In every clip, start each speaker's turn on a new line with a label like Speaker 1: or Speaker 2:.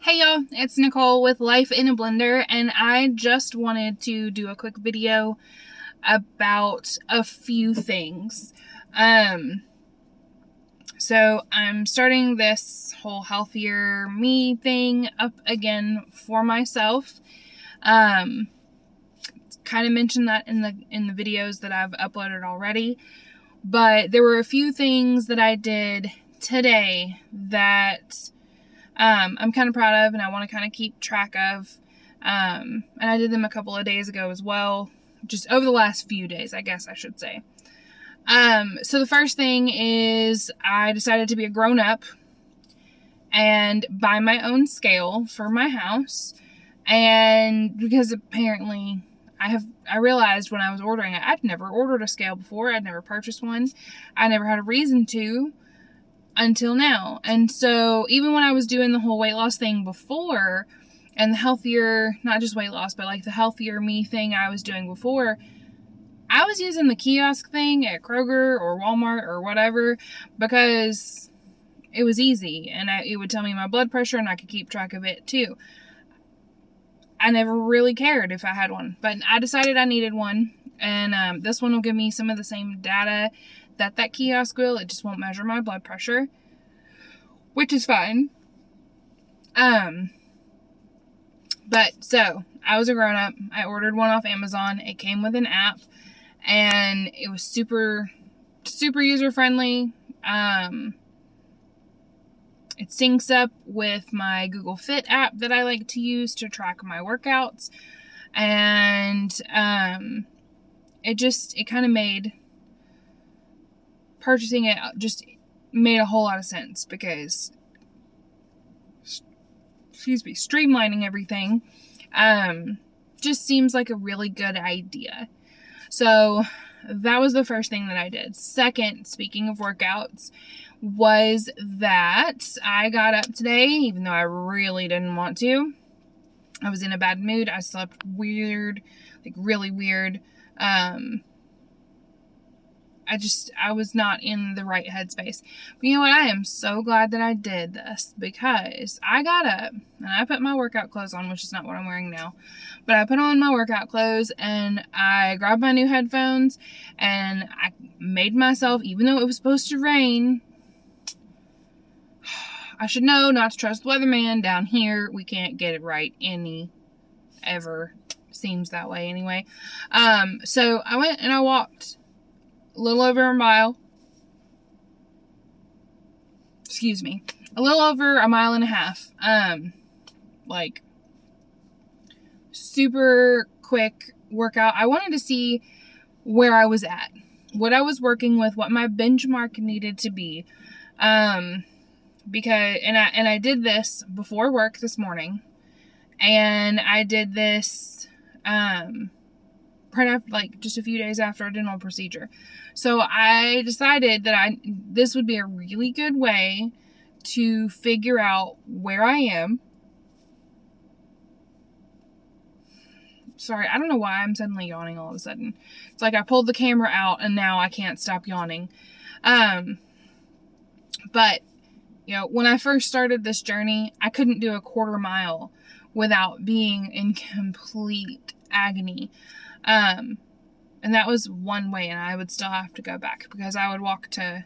Speaker 1: Hey y'all, it's Nicole with Life in a Blender, and I just wanted to do a quick video about a few things. So I'm starting this whole healthier me thing up again for myself. Kind of mentioned that in the videos that I've uploaded already, but there were a few things that I did today that I'm kind of proud of, and I want to kind of keep track of. And I did them a couple of days ago as well, just over the last few days, I guess I should say. So the first thing is I decided to be a grown-up and buy my own scale for my house. And because apparently I realized when I was ordering it, I'd never ordered a scale before. I'd never purchased one. I never had a reason to until now. And so even when I was doing the whole weight loss thing before, and the healthier, not just weight loss, but like the healthier me thing I was doing before, I was using the kiosk thing at Kroger or Walmart or whatever because it was easy, and it would tell me my blood pressure and I could keep track of it too. I never really cared if I had one, but I decided I needed one, and this one will give me some of the same data that kiosk will. It just won't measure my blood pressure, which is fine. But so I was a grown-up. I ordered one off Amazon. It came with an app, and it was super user-friendly. It syncs up with my Google Fit app that I like to use to track my workouts, and it kind of made purchasing it just made a whole lot of sense because, streamlining everything just seems like a really good idea. So that was the first thing that I did. Second, speaking of workouts, was that I got up today, even though I really didn't want to. I was in a bad mood. I slept weird, like really weird. I was not in the right headspace. But you know what? I am so glad that I did this because I got up and I put my workout clothes on, which is not what I'm wearing now. But I put on my workout clothes and I grabbed my new headphones and I made myself, even though it was supposed to rain, I should know not to trust the weatherman down here. We can't get it right ever. Seems that way anyway. So I went and I walked a little over a mile. A little over a mile and a half. Like super quick workout. I wanted to see where I was at, what I was working with, what my benchmark needed to be. Because I did this before work this morning, and I did this right after, like just a few days after a dental procedure. So I decided that this would be a really good way to figure out where I am. Sorry, I don't know why I'm suddenly yawning all of a sudden. It's like I pulled the camera out and now I can't stop yawning. But you know, when I first started this journey, I couldn't do a quarter mile without being in complete agony. And that was one way, and I would still have to go back because I would walk to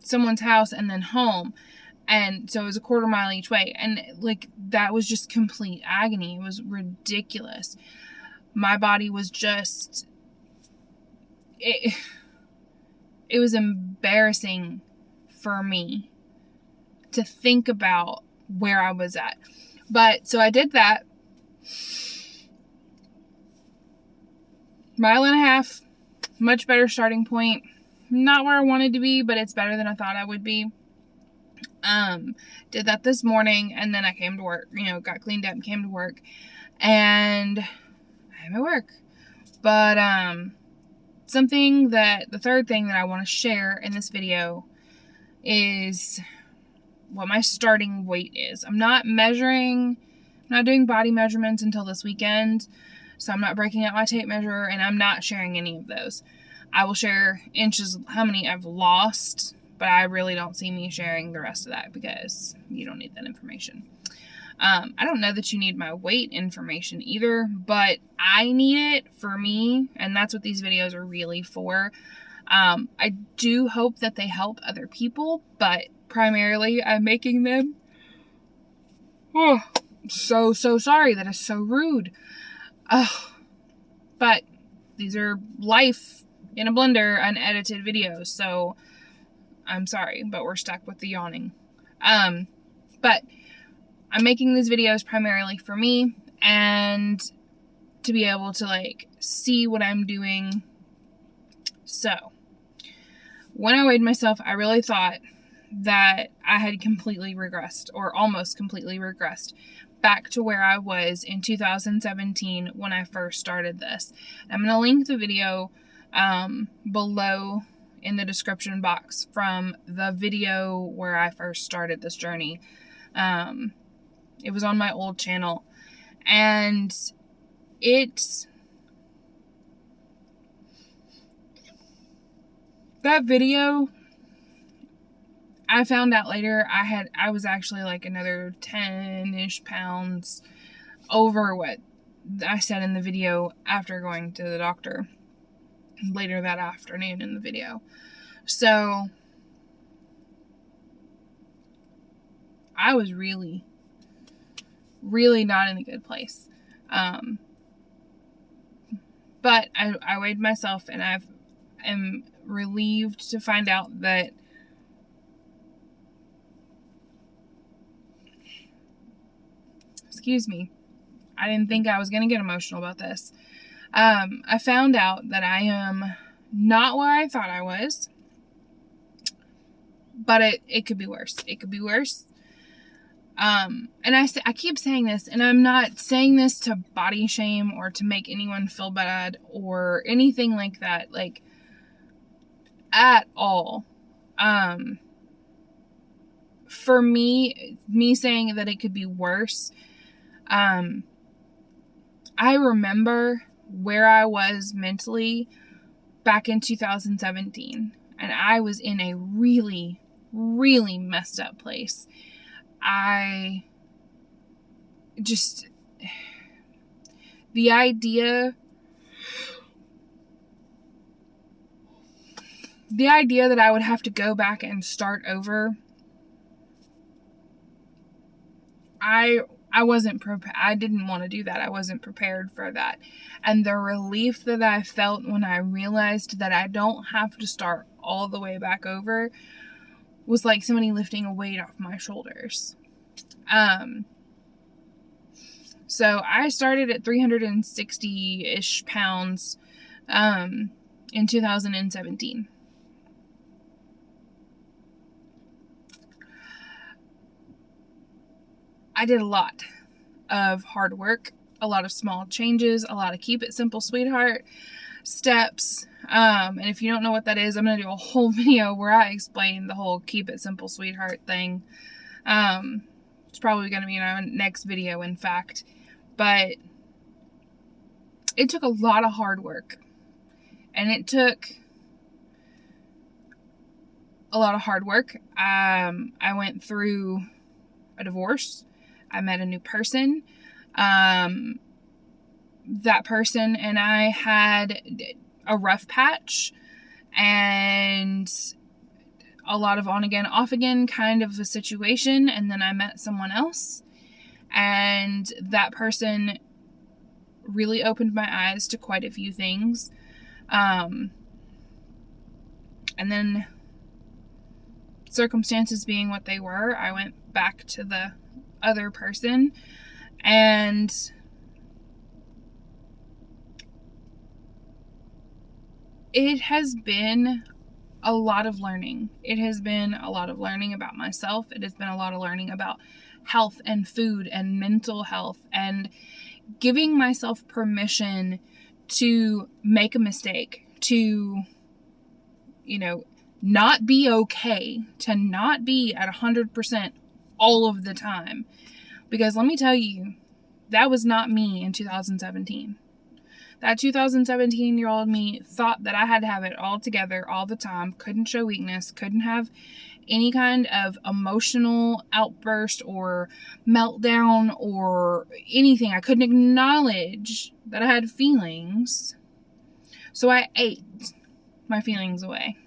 Speaker 1: someone's house and then home. And so it was a quarter mile each way. And like, that was just complete agony. It was ridiculous. My body was just, it was embarrassing for me to think about where I was at. But so I did that. Mile and a half, much better starting point. Not where I wanted to be, but it's better than I thought I would be. Did that this morning, and then I came to work, got cleaned up and came to work, and I'm at work. But, the third thing that I want to share in this video is what my starting weight is. I'm not doing body measurements until this weekend, so I'm not breaking out my tape measure, and I'm not sharing any of those. I will share inches, how many I've lost, But I really don't see me sharing the rest of that because you don't need that information. I don't know that you need my weight information either, but I need it for me, and that's what these videos are really for. I do hope that they help other people, but primarily I'm making them. Oh, so sorry. That is so rude. But these are life in a blender, unedited videos, so I'm sorry, but we're stuck with the yawning. But I'm making these videos primarily for me and to be able to like see what I'm doing. So when I weighed myself, I really thought that I had completely regressed, or almost completely regressed, back to where I was in 2017 when I first started this. I'm going to link the video below in the description box from the video where I first started this journey. It was on my old channel, and that video, I found out later I was actually like another 10-ish pounds over what I said in the video after going to the doctor later that afternoon in the video. So I was really not in a good place. But I weighed myself, and am relieved to find out that excuse me, I didn't think I was going to get emotional about this. I found out that I am not where I thought I was, but it could be worse. It could be worse. And I keep saying this, and I'm not saying this to body shame or to make anyone feel bad or anything like that, like, at all. For me saying that it could be worse, I remember where I was mentally back in 2017, and I was in a really messed up place. The idea that I would have to go back and start over, I wasn't prepared. I didn't want to do that. I wasn't prepared for that. And the relief that I felt when I realized that I don't have to start all the way back over was like somebody lifting a weight off my shoulders. So I started at 360-ish pounds in 2017. I did a lot of hard work, a lot of small changes, a lot of keep it simple, sweetheart steps. And if you don't know what that is, I'm going to do a whole video where I explain the whole keep it simple, sweetheart thing. It's probably going to be in our next video, in fact. But it took a lot of hard work. And it took a lot of hard work. I went through a divorce. I met a new person. That person and I had a rough patch and a lot of on again, off again kind of a situation. And then I met someone else, and that person really opened my eyes to quite a few things. And then circumstances being what they were, I went back to the other person, and it has been a lot of learning. It has been a lot of learning about myself. It has been a lot of learning about health and food and mental health, and giving myself permission to make a mistake, to, not be okay, to not be at 100% all of the time. Because let me tell you, that was not me in 2017. That 2017-year-old me thought that I had to have it all together all the time, couldn't show weakness, couldn't have any kind of emotional outburst or meltdown or anything. I couldn't acknowledge that I had feelings. So I ate my feelings away.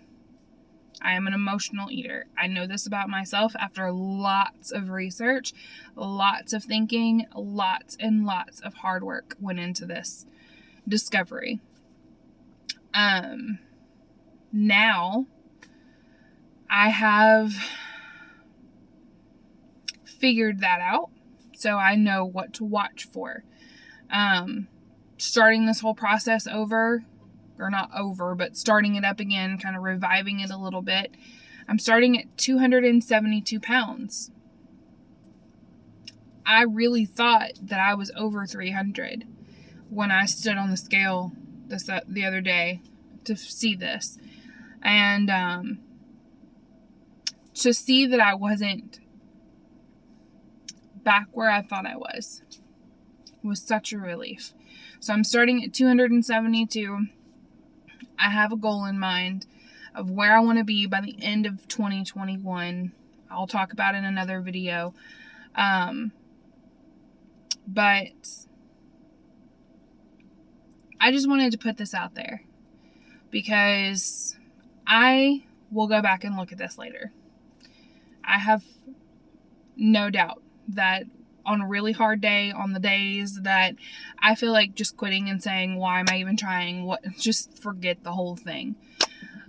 Speaker 1: I am an emotional eater. I know this about myself after lots of research, lots of thinking, lots and lots of hard work went into this discovery. Now I have figured that out, so I know what to watch for. Starting this whole process over, or not over, but starting it up again, kind of reviving it a little bit. I'm starting at 272 pounds. I really thought that I was over 300 when I stood on the scale the other day to see this. And to see that I wasn't back where I thought I was such a relief. So I'm starting at 272. I have a goal in mind of where I want to be by the end of 2021. I'll talk about it in another video. But I just wanted to put this out there because I will go back and look at this later. I have no doubt that on a really hard day, on the days that I feel like just quitting and saying, why am I even trying? Just forget the whole thing.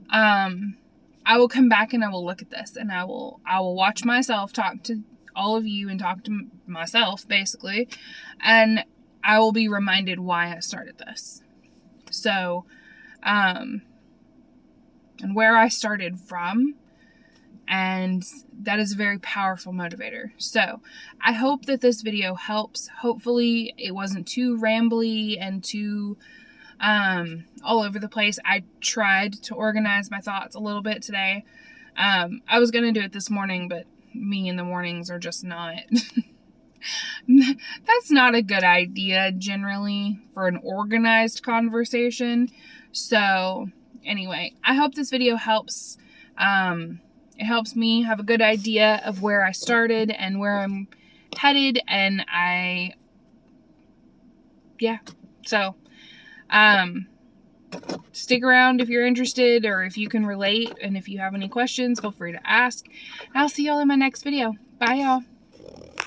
Speaker 1: I will come back and I will look at this and I will watch myself talk to all of you and talk to myself basically. And I will be reminded why I started this. So, and where I started from. And that is a very powerful motivator. So I hope that this video helps. Hopefully it wasn't too rambly and too all over the place. I tried to organize my thoughts a little bit today. I was going to do it this morning, but me in the mornings are just not. That's not a good idea generally for an organized conversation. So anyway, I hope this video helps. It helps me have a good idea of where I started and where I'm headed. And so, stick around if you're interested or if you can relate. And if you have any questions, feel free to ask. I'll see y'all in my next video. Bye, y'all.